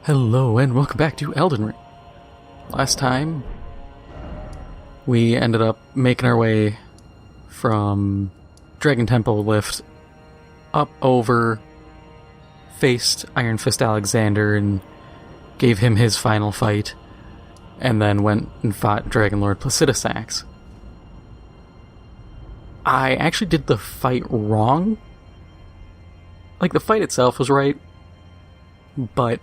Hello and welcome back to Elden Ring. Last time, we ended up making our way from Dragon Temple Lift up over, faced Iron Fist Alexander and gave him his final fight, and then went and fought Dragon Lord Placidusax. I actually did the fight wrong. Like, the fight itself was right, but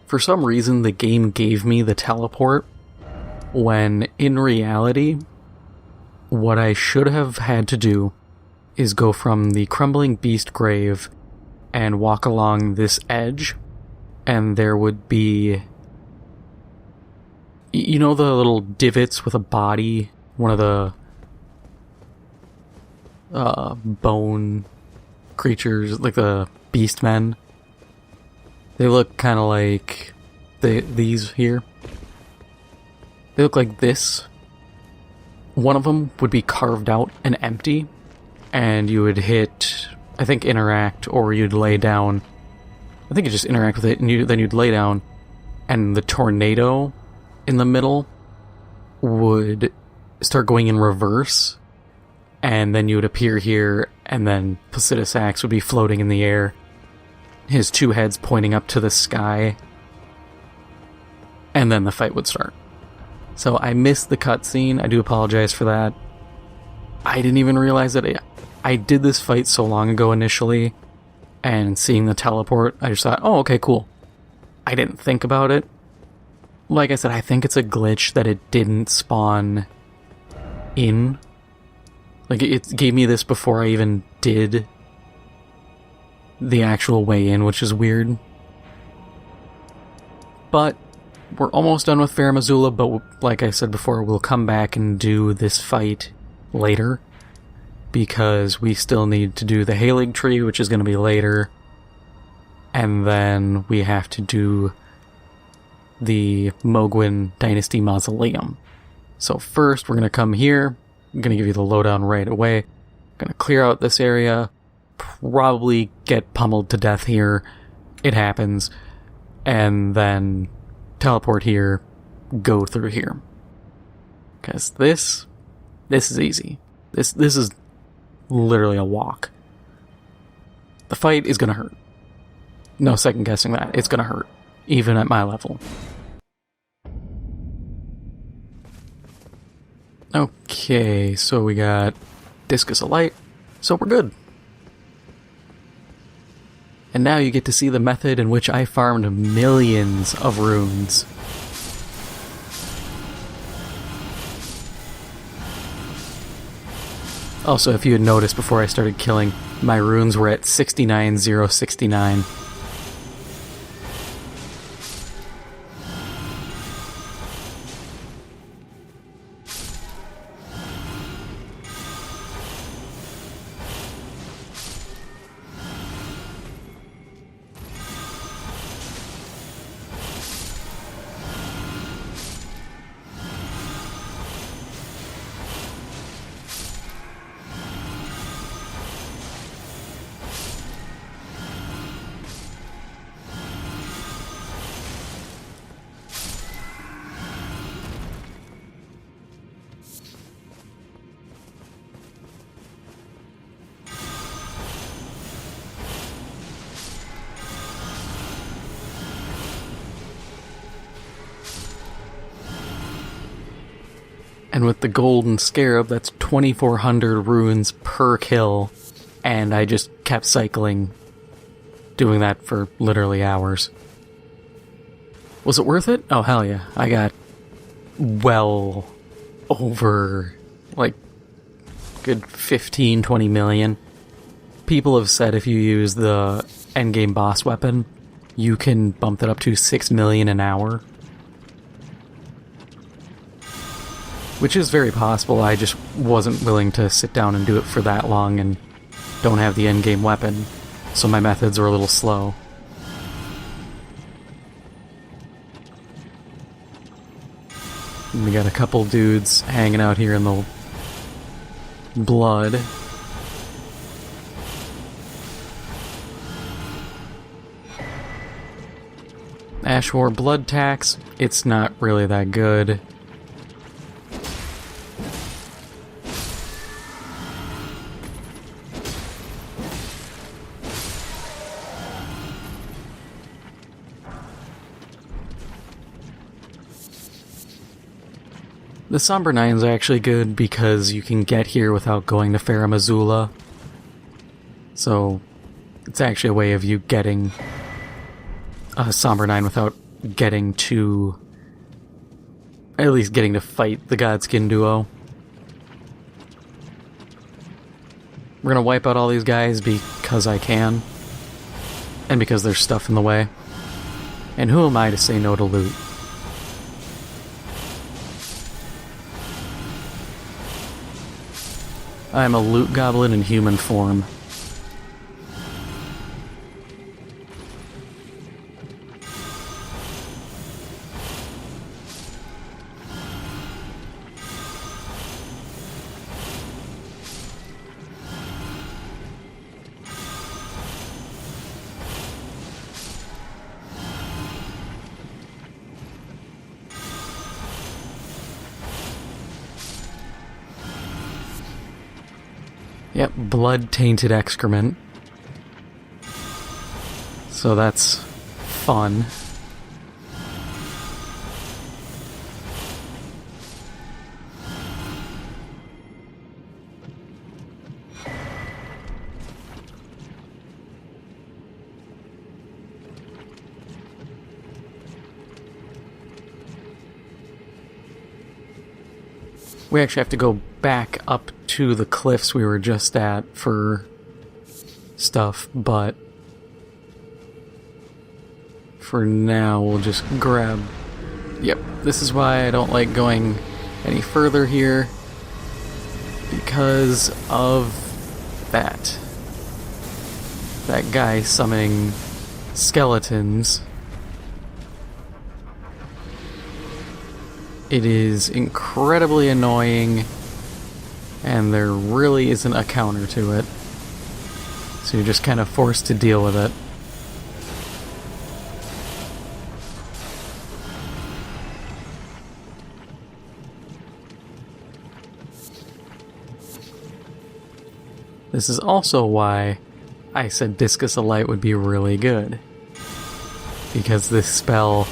for some reason, the game gave me the teleport, when in reality, what I should have had to do is go from the Crumbling Beast Grave and walk along this edge, and there would be, you know, the little divots with a body, one of the bone creatures, like the beast men. They look kind of like these here. They look like this. One of them would be carved out and empty, and you would hit, I think, interact, or you'd lay down. I think you just interact with it, and then you'd lay down, and the tornado in the middle would start going in reverse, and then you would appear here, and then Placidusax would be floating in the air, his two heads pointing up to the sky, and then the fight would start. So I missed the cutscene. I do apologize for that. I didn't even realize that I did this fight so long ago initially, and seeing the teleport, I just thought, oh, okay, cool. I didn't think about it. Like I said, I think it's a glitch that it didn't spawn in. Like, it gave me this before I even did the actual way in, which is weird. But we're almost done with Fair Missoula, but like I said before, we'll come back and do this fight later, because we still need to do the Halig Tree, which is going to be later, and then we have to do the Mohgwyn Dynasty Mausoleum. So first, we're going to come here. I'm going to give you the lowdown right away. I'm going to clear out this area, probably get pummeled to death here. It happens. And then teleport here, go through here. Because this is easy. This is literally a walk. The fight is going to hurt. No second guessing that. It's going to hurt, even at my level. Okay, so we got Discus of Light, so we're good. And now you get to see the method in which I farmed millions of runes. Also, if you had noticed before I started killing, my runes were at 69,069. And with the Golden Scarab, that's 2,400 runes per kill, and I just kept cycling, doing that for literally hours. Was it worth it? Oh, hell yeah. I got well over, like, good 15, 20 million. People have said if you use the endgame boss weapon, you can bump that up to 6 million an hour. Which is very possible. I just wasn't willing to sit down and do it for that long and don't have the endgame weapon, so my methods are a little slow. And we got a couple dudes hanging out here in the blood. Ashwar Blood Tax, it's not really that good. The Somber Nine's actually good because you can get here without going to Farum Azula. So, it's actually a way of you getting a Somber Nine without getting to... at least getting to fight the Godskin duo. We're gonna wipe out all these guys because I can. And because there's stuff in the way. And who am I to say no to loot? I'm a loot goblin in human form. Yep, blood-tainted excrement. So that's fun. We actually have to go back up to the cliffs we were just at for stuff, but for now we'll just grab... Yep, this is why I don't like going any further here, because of that. That guy summoning skeletons. It is incredibly annoying, and there really isn't a counter to it. So you're just kind of forced to deal with it. This is also why I said Discus of Light would be really good. Because this spell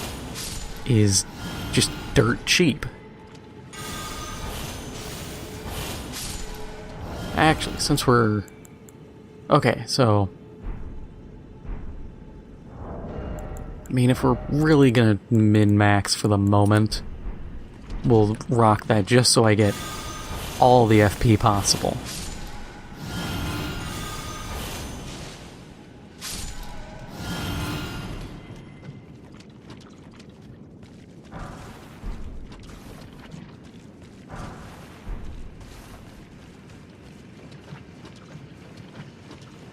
is just dirt cheap. Actually, since we're... Okay, so... I mean, if we're really gonna min-max for the moment, we'll rock that just so I get all the FP possible.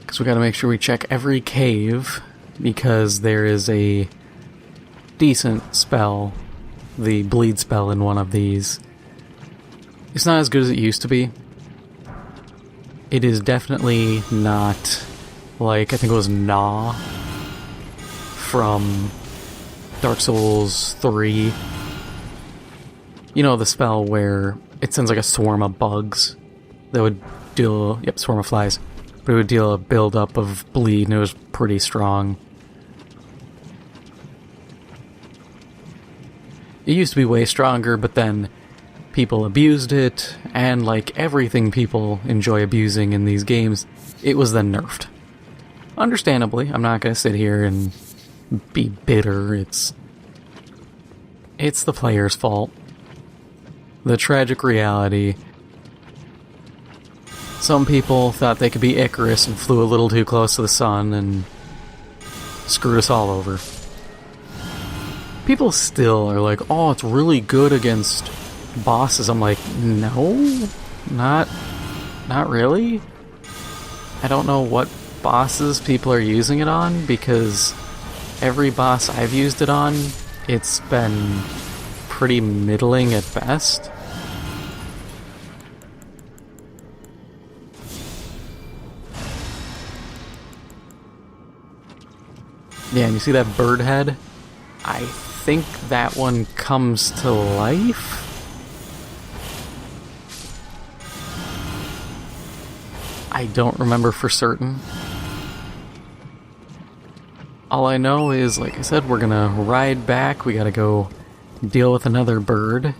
Because we gotta make sure we check every cave, because there is a decent spell, the bleed spell in one of these. It's not as good as it used to be. It is definitely not like, I think it was Gnaw from Dark Souls 3. You know, the spell where it sends like a swarm of bugs that would deal... Yep, swarm of flies. But it would deal a build-up of bleed, and it was pretty strong. It used to be way stronger, but then people abused it, and like everything people enjoy abusing in these games, it was then nerfed. Understandably, I'm not going to sit here and be bitter. It's the player's fault. The tragic reality... Some people thought they could be Icarus and flew a little too close to the sun and screwed us all over. People still are like, oh, it's really good against bosses. I'm like, no, not really. I don't know what bosses people are using it on, because every boss I've used it on, it's been pretty middling at best. Yeah, and you see that bird head? I think that one comes to life? I don't remember for certain. All I know is, like I said, we're gonna ride back. We gotta go deal with another bird.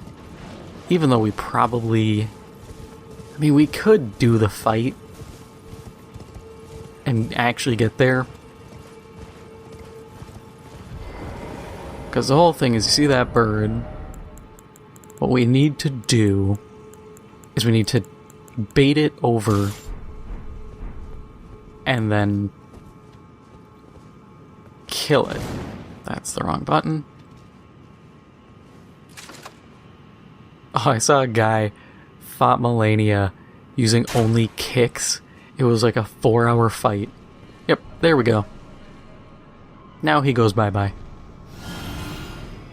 Even though we probably... I mean, we could do the fight and actually get there. Because the whole thing is, you see that bird, what we need to do is we need to bait it over and then kill it. That's the wrong button. Oh, I saw a guy fought Melania using only kicks. It was like a 4-hour fight. Yep, there we go. Now he goes bye-bye.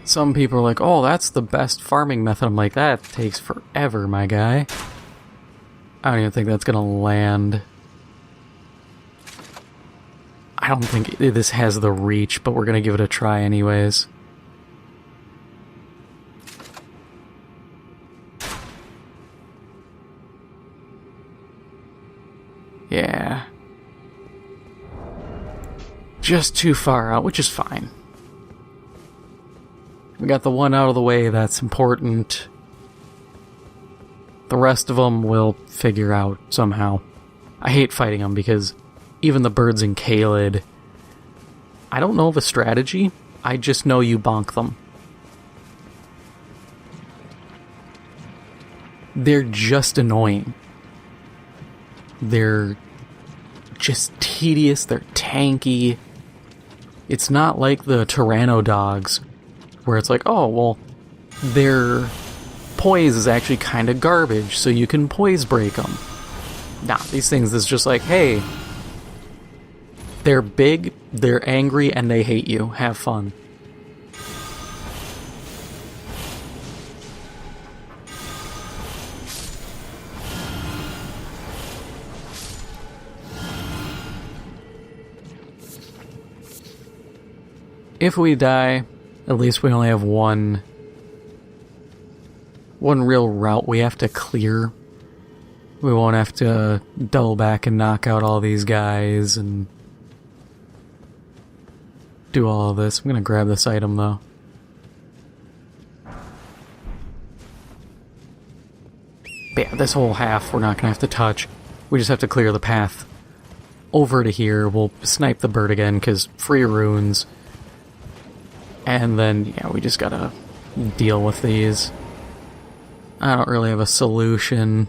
Some people are like, oh, that's the best farming method. I'm like, that takes forever, my guy. I don't even think that's gonna land. I don't think this has the reach, but we're gonna give it a try anyways. Yeah. Just too far out, which is fine. We got the one out of the way that's important. The rest of them we'll figure out somehow. I hate fighting them because even the birds in Caelid, I don't know the strategy. I just know you bonk them. They're just annoying. They're just tedious, they're tanky. It's not like the Tyranno dogs, where it's like, oh, well, their poise is actually kind of garbage, so you can poise break them. Nah, these things is just like, hey, they're big, they're angry, and they hate you. Have fun. If we die, at least we only have one real route we have to clear. We won't have to double back and knock out all these guys and do all of this. I'm gonna grab this item though. But yeah, this whole half we're not gonna have to touch. We just have to clear the path over to here. We'll snipe the bird again because free runes. And then, yeah, we just gotta deal with these. I don't really have a solution.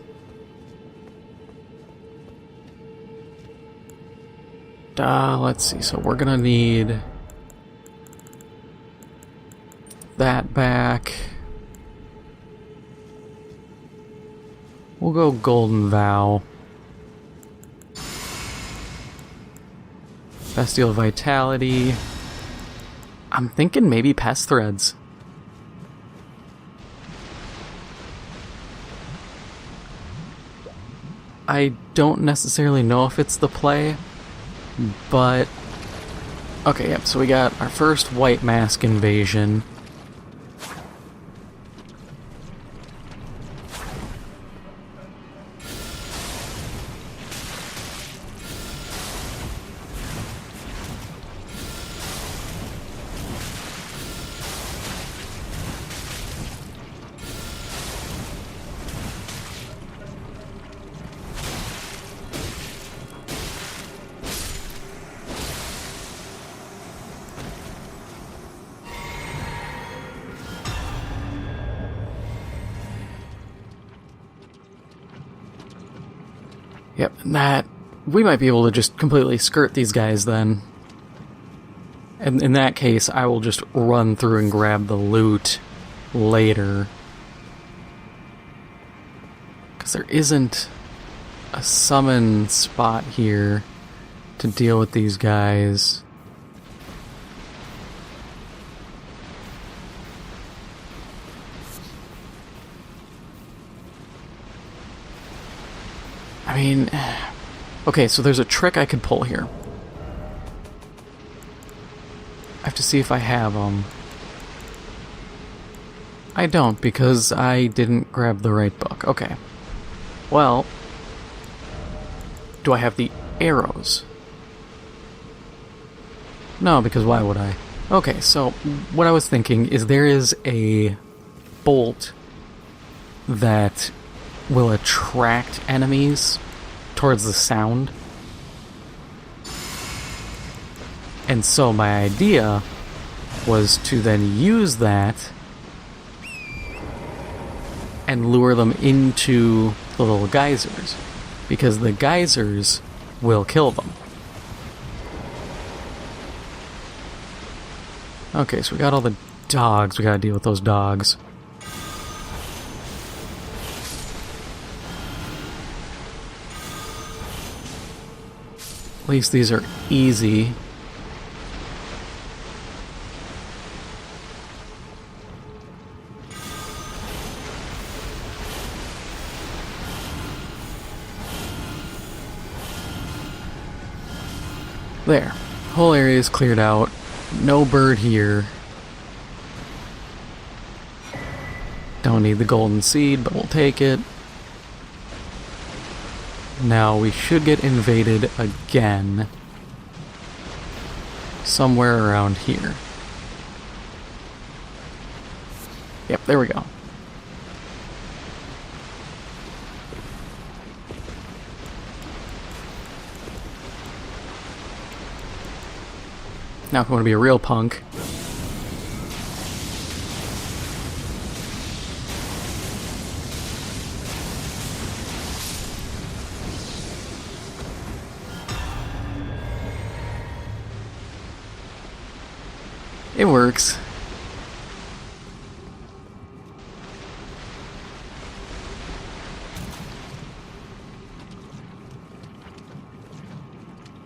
Let's see, so we're gonna need that back. We'll go Golden Vow. Bestial Vitality. I'm thinking maybe Pest Threads. I don't necessarily know if it's the play, but... Okay, yep, so we got our first White Mask invasion. Yep, and that... We might be able to just completely skirt these guys then. And in that case, I will just run through and grab the loot later. Because there isn't a summon spot here to deal with these guys. I mean, okay, so there's a trick I could pull here. I have to see if I have them. I don't, because I didn't grab the right book. Okay. Well, do I have the arrows? No, because why would I? Okay, so what I was thinking is there is a bolt that will attract enemies towards the sound. And so my idea was to then use that and lure them into the little geysers, because the geysers will kill them. Okay, so we got all the dogs. We gotta deal with those dogs. At least these are easy. There. Whole area is cleared out. No bird here. Don't need the golden seed, but we'll take it. Now we should get invaded again. Somewhere around here. Yep, there we go. Now if you want to be a real punk, it works.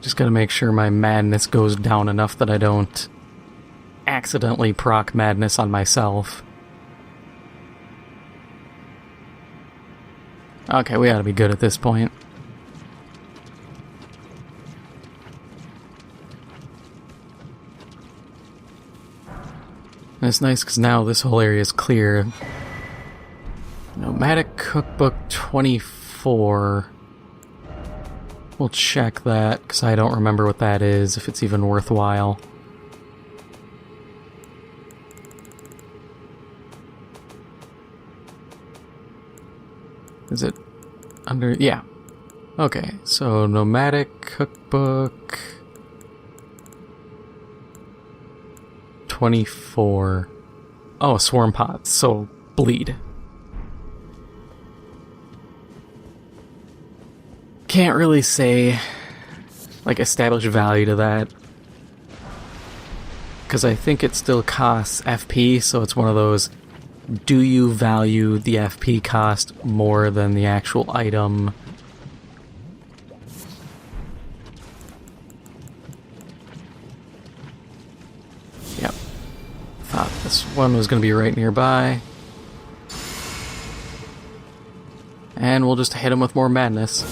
Just gotta make sure my madness goes down enough that I don't accidentally proc madness on myself. Okay, we ought to be good at this point. And it's nice because now this whole area is clear. Nomadic Cookbook 24. We'll check that, because I don't remember what that is, if it's even worthwhile. Is it under... yeah. Okay, so Nomadic Cookbook 24. Oh, Swarm Pots, so bleed. Can't really say, like, establish value to that, because I think it still costs FP, so it's one of those, do you value the FP cost more than the actual item? Yep. Thought this one was going to be right nearby. And we'll just hit him with more madness.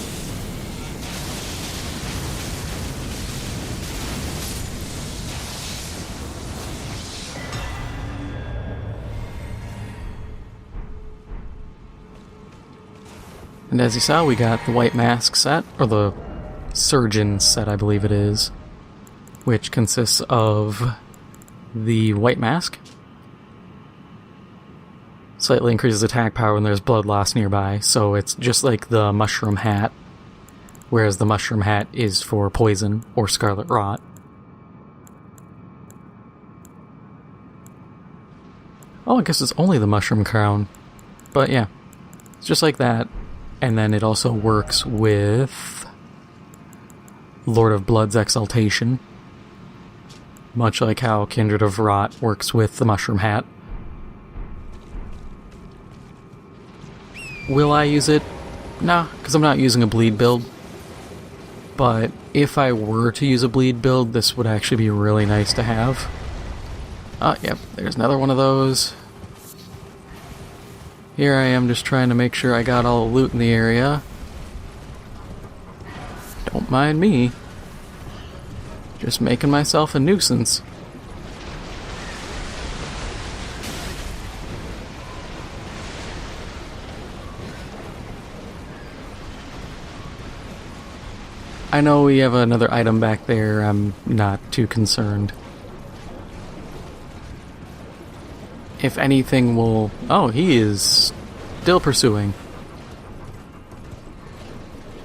And as you saw, we got the White Mask set, or the Surgeon set, I believe it is, which consists of the White Mask. Slightly increases attack power when there's blood loss nearby, so it's just like the Mushroom Hat, whereas the Mushroom Hat is for poison or Scarlet Rot. Oh, I guess it's only the Mushroom Crown. But yeah, it's just like that. And then it also works with Lord of Blood's Exaltation, much like how Kindred of Rot works with the Mushroom Hat. Will I use it? Nah, because I'm not using a bleed build. But if I were to use a bleed build, this would actually be really nice to have. Yep, there's another one of those. Here I am just trying to make sure I got all the loot in the area. Don't mind me. Just making myself a nuisance. I know we have another item back there. I'm not too concerned. If anything, we'll... Oh, he is still pursuing.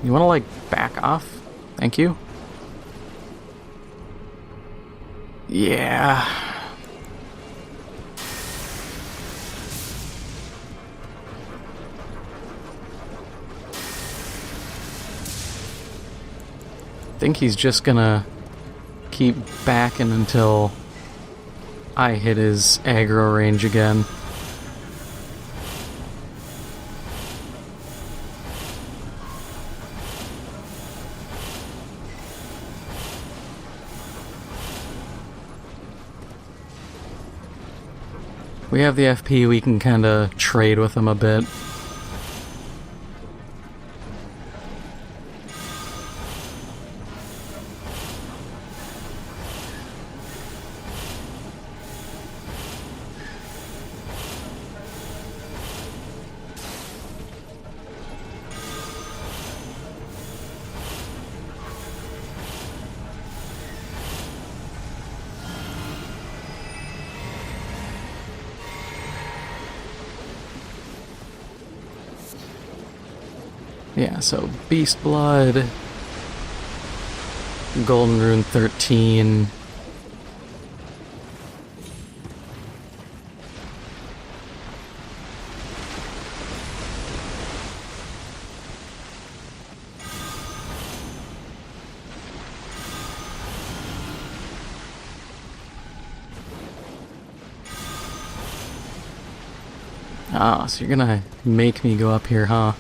You want to, like, back off? Thank you. Yeah. I think he's just gonna keep backing until I hit his aggro range again. We have the FP, we can kinda trade with him a bit. Yeah, so Beast Blood, Golden Rune 13. Ah, so you're gonna make me go up here, huh?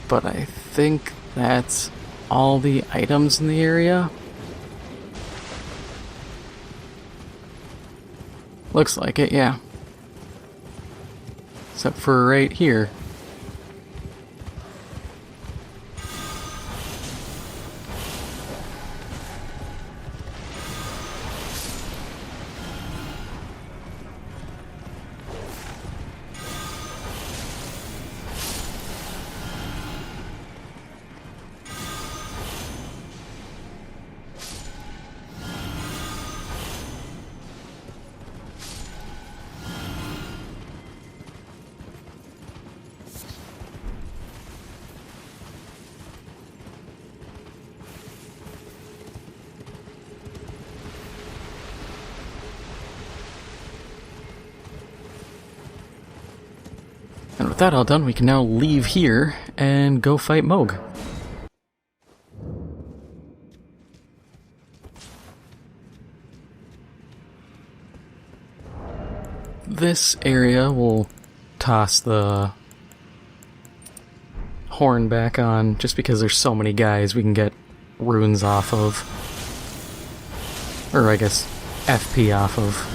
But I think that's all the items in the area. Looks like it, yeah. Except for right here. And with that all done, we can now leave here and go fight Mohg. This area will toss the horn back on, just because there's so many guys we can get runes off of. Or I guess FP off of.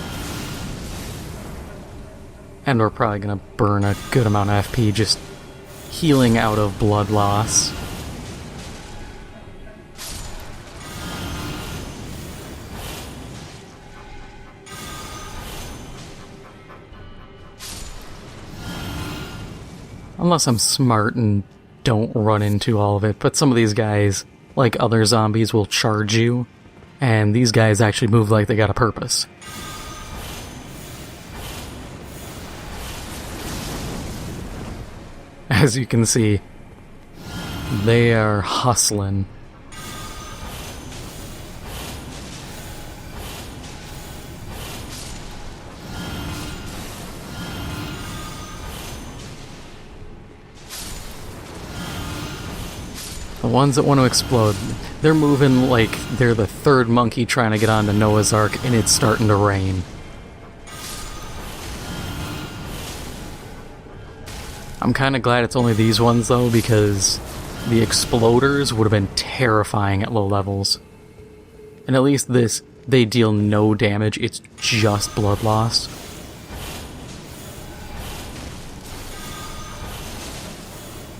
And we're probably gonna burn a good amount of FP just healing out of blood loss. Unless I'm smart and don't run into all of it. But some of these guys, like other zombies, will charge you. And these guys actually move like they got a purpose. As you can see, they are hustling. The ones that want to explode, they're moving like they're the third monkey trying to get onto Noah's Ark and it's starting to rain. I'm kind of glad it's only these ones though, because the exploders would have been terrifying at low levels. And at least this, they deal no damage, it's just blood loss.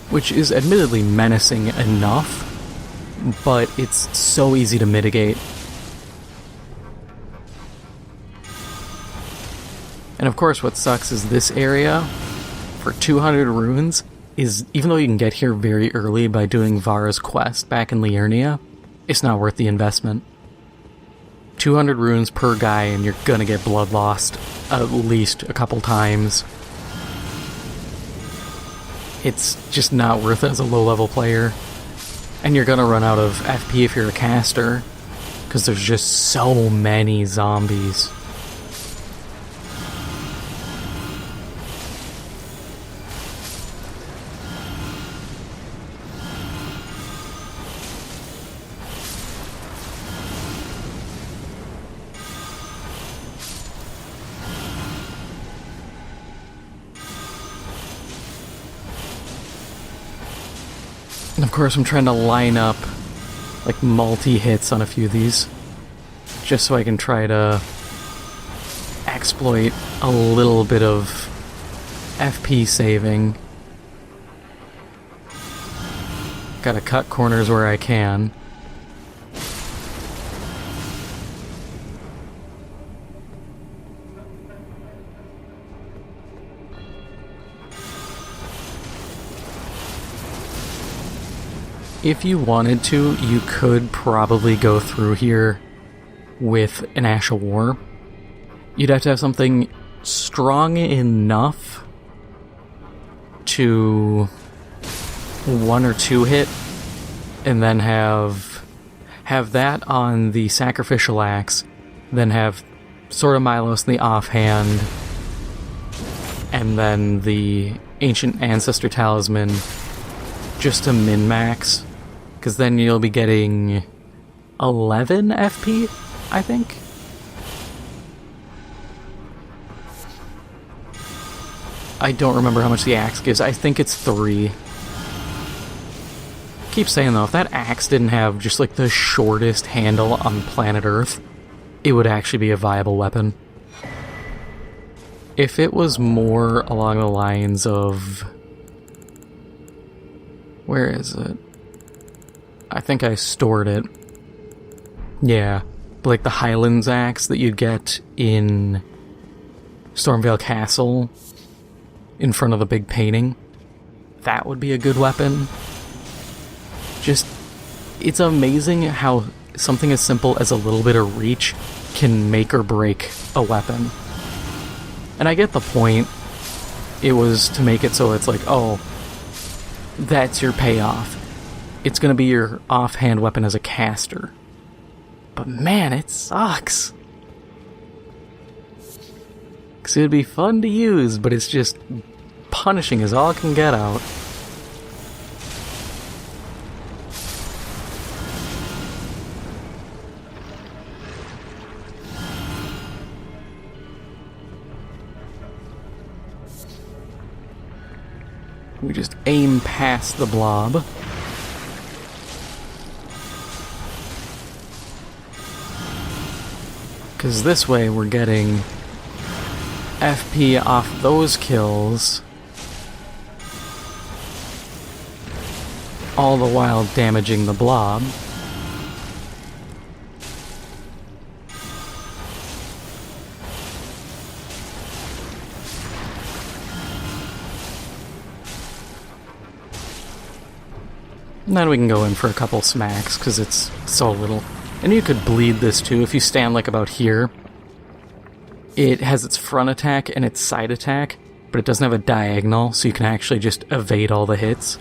Which is admittedly menacing enough, but it's so easy to mitigate. And of course what sucks is this area, for 200 runes, is, even though you can get here very early by doing Varre's quest back in Liurnia, it's not worth the investment. 200 runes per guy and you're gonna get blood lost at least a couple times. It's just not worth it as a low-level player. And you're gonna run out of FP if you're a caster, because there's just so many zombies. And of course I'm trying to line up like multi-hits on a few of these, just so I can try to exploit a little bit of FP saving. Gotta cut corners where I can. If you wanted to, you could probably go through here with an Ash of War. You'd have to have something strong enough to 1 or 2 hit, and then have that on the Sacrificial Axe, then have Sword of Milos in the offhand, and then the Ancient Ancestor Talisman just to min-max. Because then you'll be getting 11 FP, I think? I don't remember how much the axe gives. I think it's 3. Keep saying though, if that axe didn't have just like the shortest handle on planet Earth, it would actually be a viable weapon. If it was more along the lines of... Where is it? I think I stored it. Yeah, like the Highlands axe that you get in Stormvale Castle in front of the big painting. That would be a good weapon. Just, it's amazing how something as simple as a little bit of reach can make or break a weapon. And I get the point. It was to make it so it's like, oh, that's your payoff. It's going to be your offhand weapon as a caster. But man, it sucks. Because it would be fun to use, but it's just punishing as all can get out. We just aim past the blob. Because this way we're getting FP off those kills, all the while damaging the blob. And then we can go in for a couple smacks, because it's so little. And you could bleed this too, if you stand like about here. It has its front attack and its side attack, but it doesn't have a diagonal, so you can actually just evade all the hits.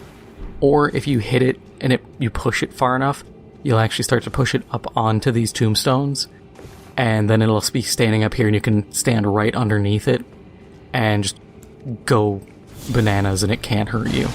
Or if you hit it and you push it far enough, you'll actually start to push it up onto these tombstones, and then it'll be standing up here and you can stand right underneath it and just go bananas and it can't hurt you.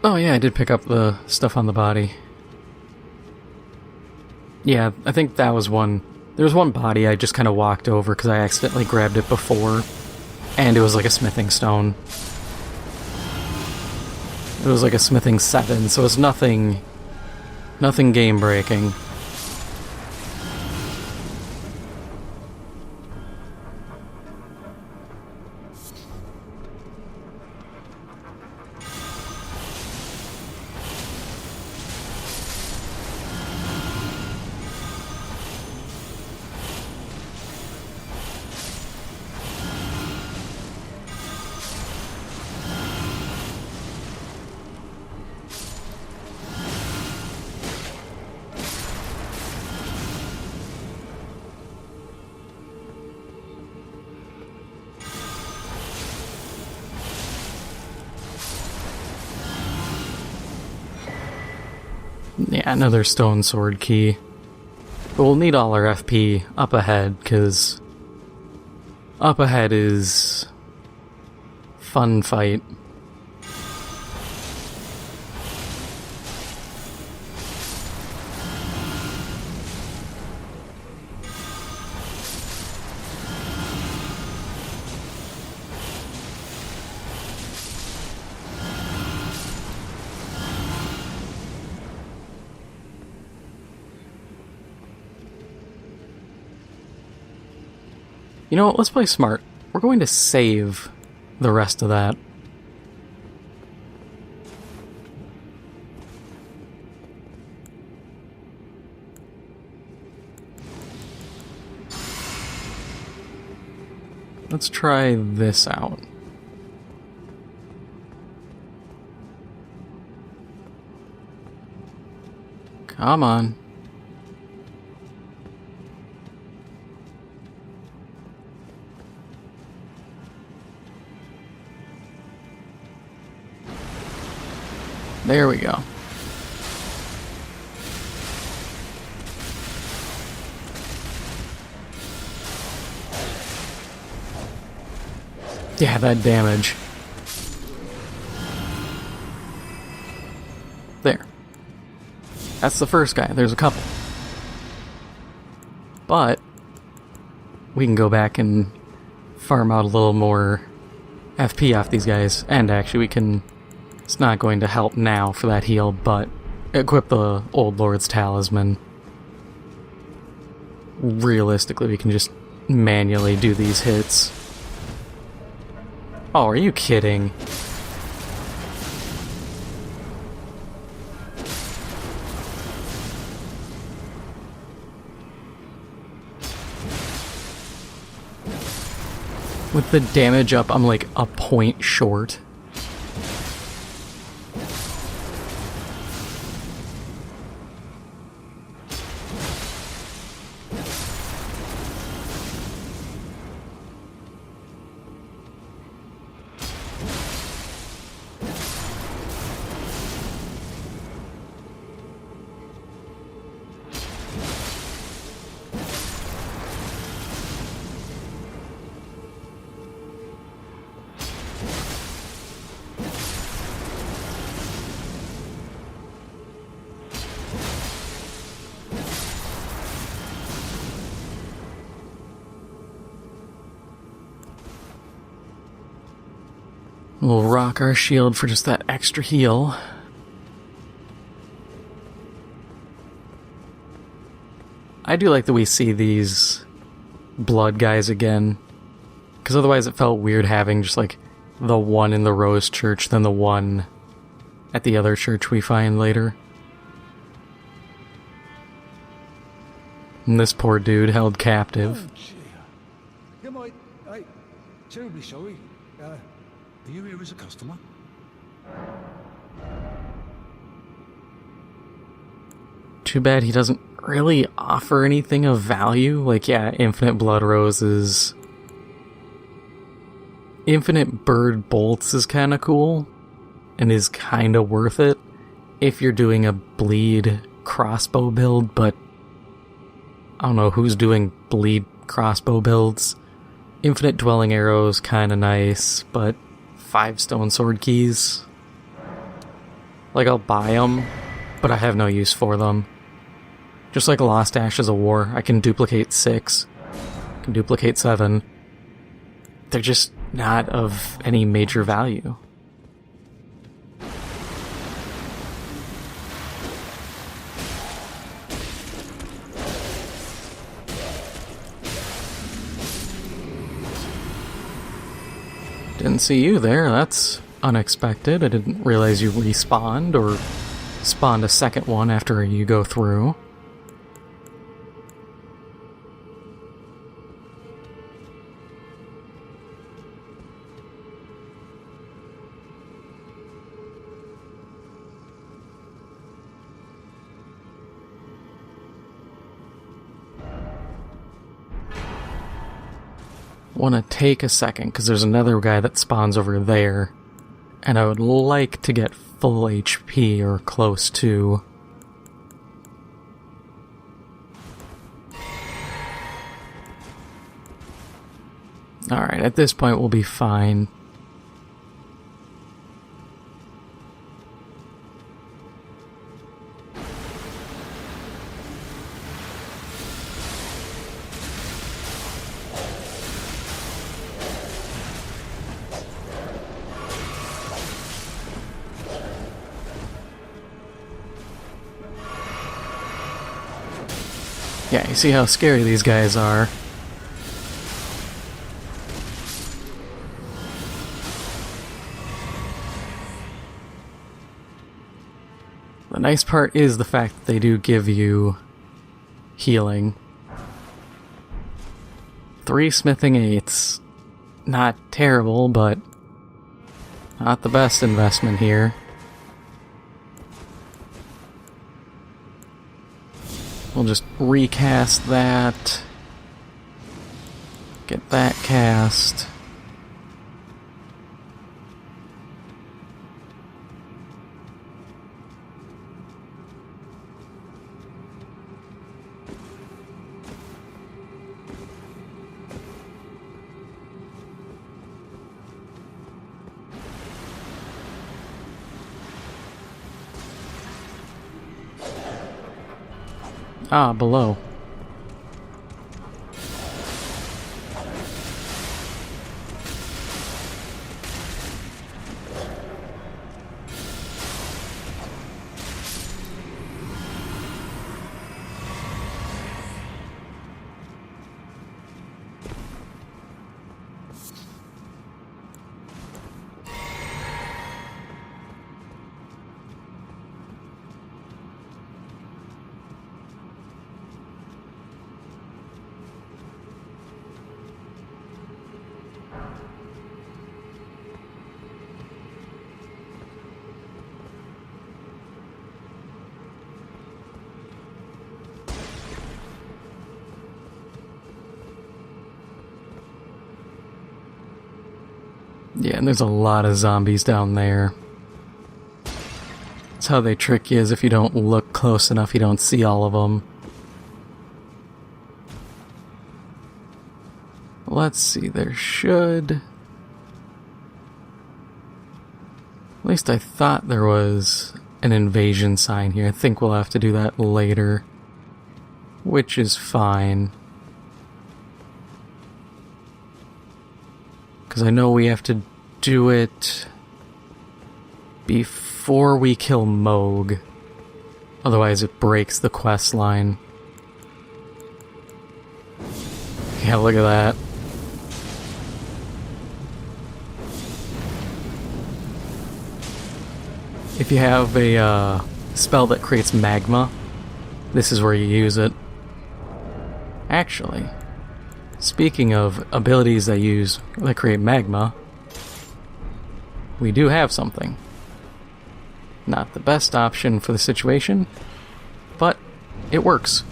Oh yeah, I did pick up the stuff on the body. Yeah, I think that was one There's one body I just kind of walked over because I accidentally grabbed it before, and it was like a smithing stone. It was like a smithing 7, so it's nothing game-breaking. Yeah, another stone sword key. But we'll need all our FP up ahead, because up ahead is fun fight. You know what, let's play smart. We're going to save the rest of that. Let's try this out. Come on. There we go. Yeah, that damage. There. That's the first guy. There's a couple. But we can go back and farm out a little more FP off these guys. And actually we can... It's not going to help now for that heal, but equip the Old Lord's Talisman. Realistically, we can just manually do these hits. Oh, are you kidding? With the damage up, I'm like a point short. We'll rock our shield for just that extra heal. I do like that we see these blood guys again, because otherwise it felt weird having just like the one in the Rose Church, then the one at the other church we find later. And this poor dude held captive. I'm terribly sorry. Are you here as a customer? Too bad he doesn't really offer anything of value. Like, yeah, infinite blood roses. Infinite bird bolts is kind of cool. And is kind of worth it if you're doing a bleed crossbow build, but I don't know who's doing bleed crossbow builds. Infinite dwelling arrows, kind of nice, but 5 stone sword keys. Like, I'll buy them, but I have no use for them. Just like Lost Ashes of War, I can duplicate 6, I can duplicate 7. They're just not of any major value. Didn't see you there, that's unexpected. I didn't realize you respawned or spawned a second one after you go through. Want to take a second because there's another guy that spawns over there, and I would like to get full HP or close to. Alright, at this point we'll be fine. Yeah, you see how scary these guys are. The nice part is the fact that they do give you healing. 3 smithing 8s. Not terrible, but not the best investment here. We'll just recast that. Get that cast. Ah, below. Yeah, and there's a lot of zombies down there. That's how they trick you, is if you don't look close enough, you don't see all of them. Let's see, there should... At least I thought there was an invasion sign here. I think we'll have to do that later. Which is fine. Because I know we have to do it before we kill Mohg. Otherwise it breaks the quest line. Yeah, look at that. If you have a spell that creates magma, this is where you use it. Actually, speaking of abilities that create magma, we do have something. Not the best option for the situation, but it works.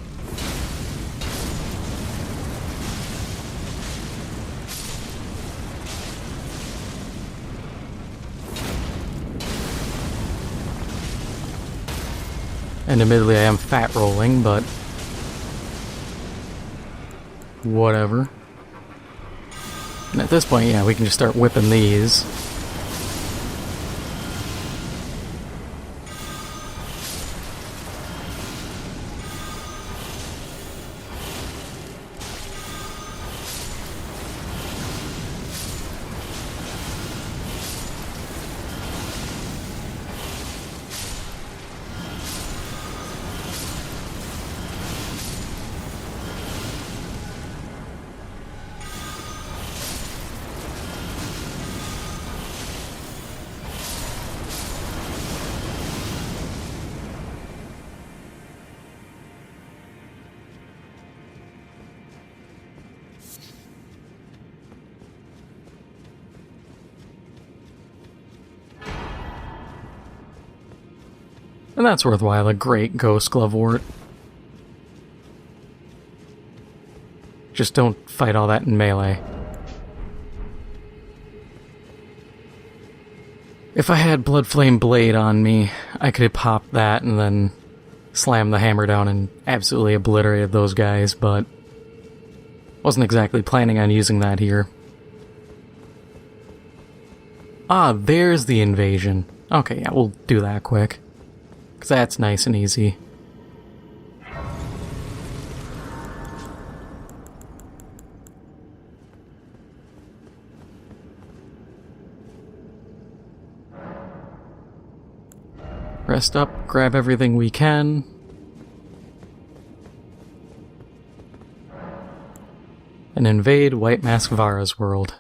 And admittedly I am fat rolling, but whatever. And at this point, yeah, we can just start whipping these. And that's worthwhile, a great ghost glovewort. Just don't fight all that in melee. If I had Bloodflame Blade on me, I could have popped that and then slammed the hammer down and absolutely obliterated those guys, but wasn't exactly planning on using that here. Ah, there's the invasion. Okay, yeah, we'll do that quick. Because that's nice and easy. Rest up, grab everything we can. And invade White Mask Varre's world.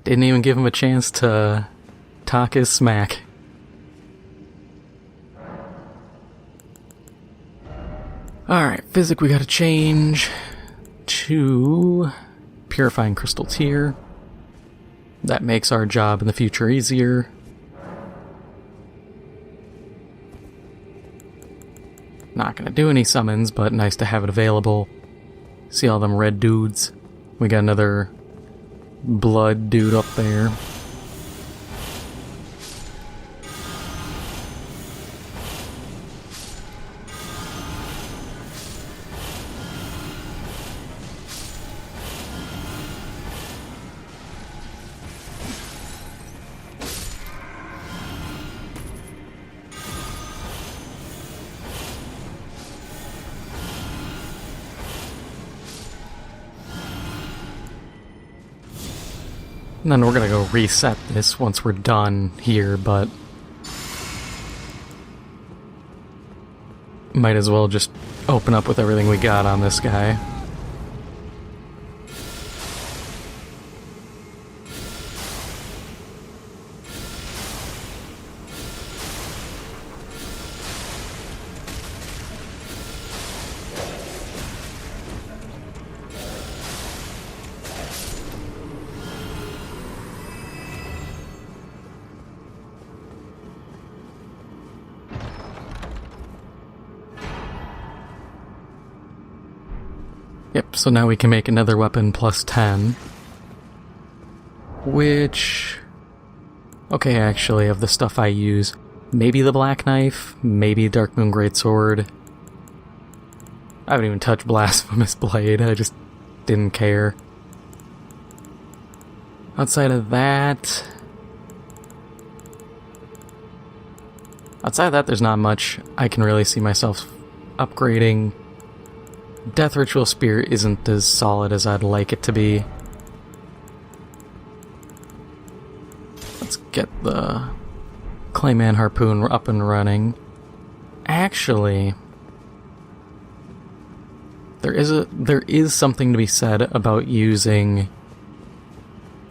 Didn't even give him a chance to talk his smack. Alright, physic we gotta change to Purifying Crystal Tier. That makes our job in the future easier. Not gonna do any summons, but nice to have it available. See all them red dudes? We got another blood dude up there. And then we're gonna go reset this once we're done here, but might as well just open up with everything we got on this guy. Yep, so now we can make another weapon plus 10. Which... okay, actually, of the stuff I use, maybe the Black Knife, maybe Dark Moon Greatsword. I haven't even touched Blasphemous Blade, I just didn't care. Outside of that... there's not much I can really see myself upgrading. Death Ritual Spear isn't as solid as I'd like it to be. Let's get the Clayman Harpoon up and running. Actually, there is something to be said about using...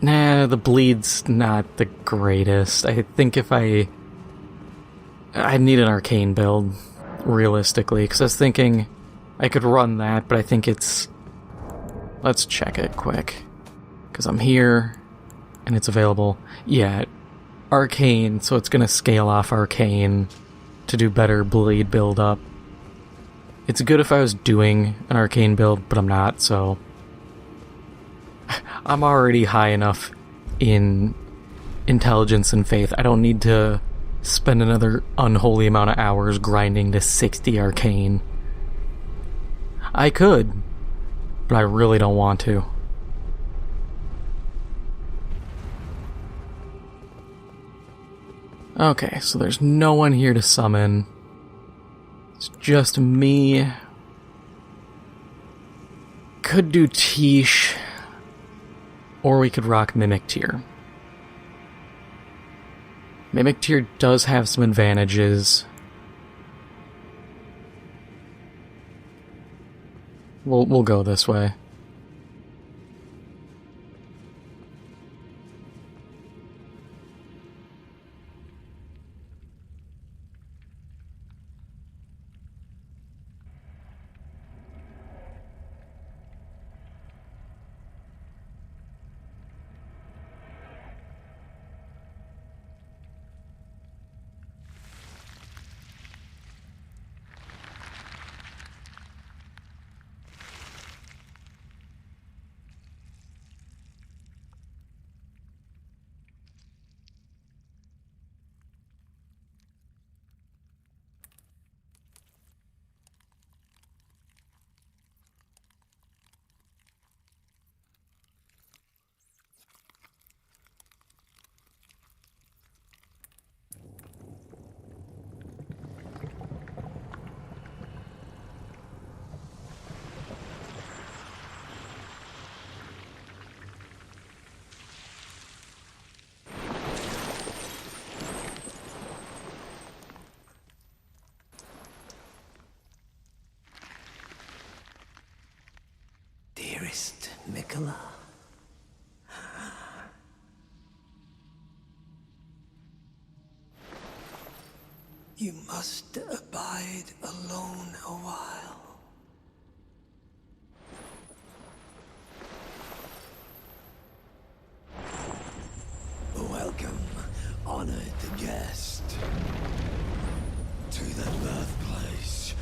nah, the bleed's not the greatest. I think if I need an arcane build, realistically, because I was thinking I could run that, but I think it's... let's check it quick, because I'm here, and it's available. Yeah, arcane, so it's going to scale off arcane to do better bleed build-up. It's good if I was doing an arcane build, but I'm not, so... I'm already high enough in intelligence and faith. I don't need to spend another unholy amount of hours grinding to 60 arcane. I could, but I really don't want to. Okay, so there's no one here to summon. It's just me. Could do Tish, or we could rock Mimic Tear. Mimic Tear does have some advantages. We'll go this way. Dearest Mikola, you must abide alone a while. Welcome, honored guest, to the birthplace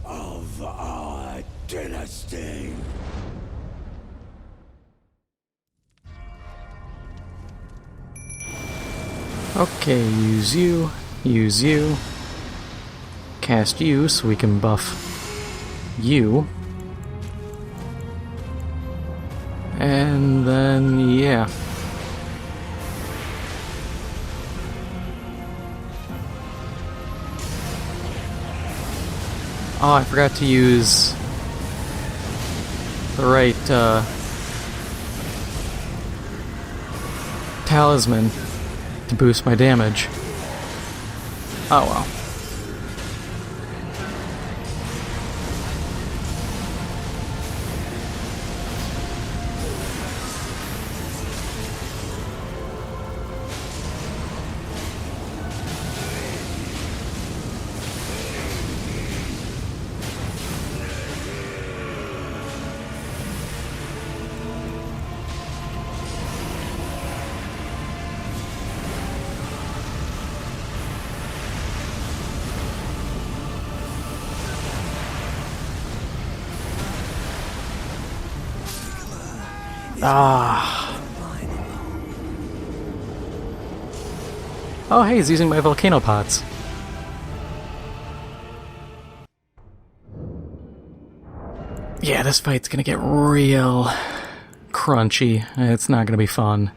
of our dynasty. Okay, use you, cast you so we can buff you, and then, yeah. Oh, I forgot to use the right, talisman to boost my damage. Oh well. Ah. Oh, hey, he's using my volcano pots. Yeah, this fight's gonna get real crunchy. It's not gonna be fun.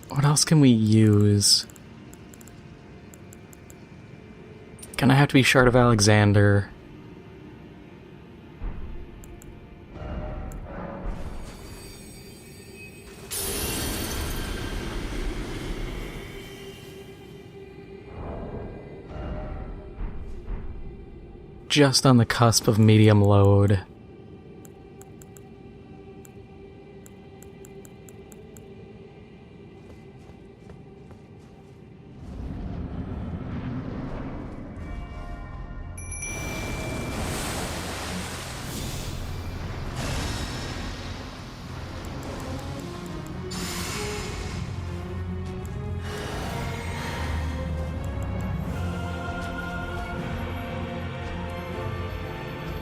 What else can we use? Gonna have to be Shard of Alexander. Just on the cusp of medium load.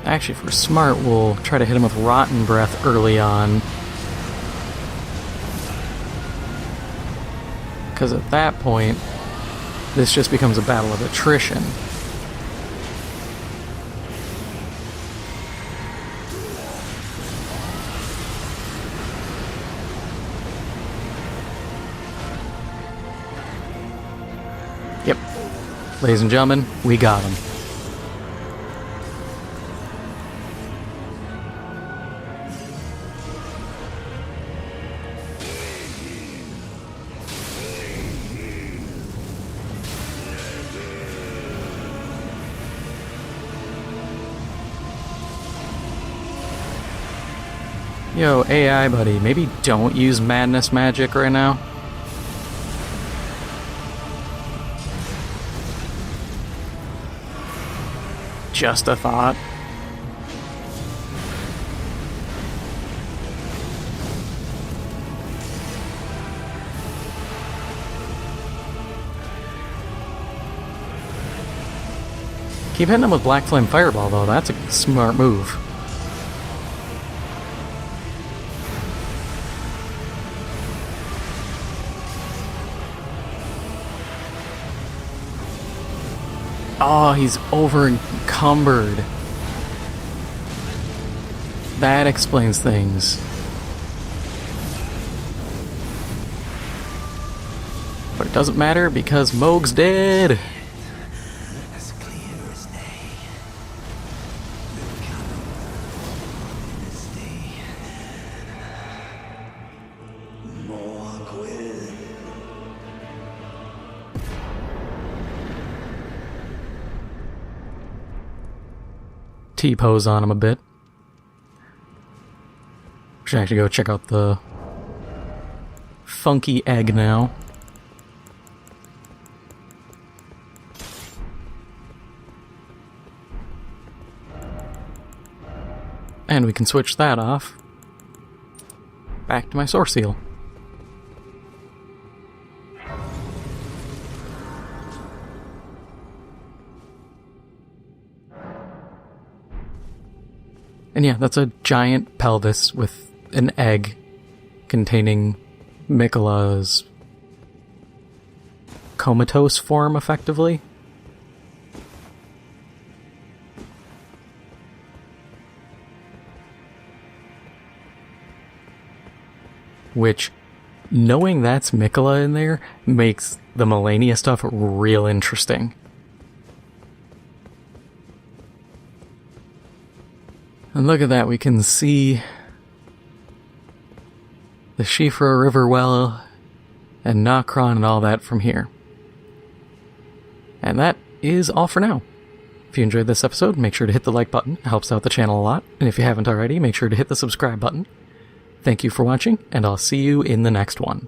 Actually, if we're smart, we'll try to hit him with Rotten Breath early on. because at that point, this just becomes a battle of attrition. Yep. Ladies and gentlemen, we got him. Yo, AI buddy, maybe don't use madness magic right now. Just a thought. Keep hitting him with Black Flame Fireball though, that's a smart move. Oh, he's over encumbered. That explains things. But it doesn't matter because Mohg's dead. As clear as day. Mohgwyn. T-pose on him a bit. Should actually go check out the funky egg now. And we can switch that off. Back to my source seal. And yeah, that's a giant pelvis with an egg containing Miquella's comatose form, effectively. Which, knowing that's Miquella in there, makes the Malenia stuff real interesting. And look at that, we can see the Shifra River well and Nokron and all that from here. And that is all for now. If you enjoyed this episode, make sure to hit the like button, it helps out the channel a lot. And if you haven't already, make sure to hit the subscribe button. Thank you for watching, and I'll see you in the next one.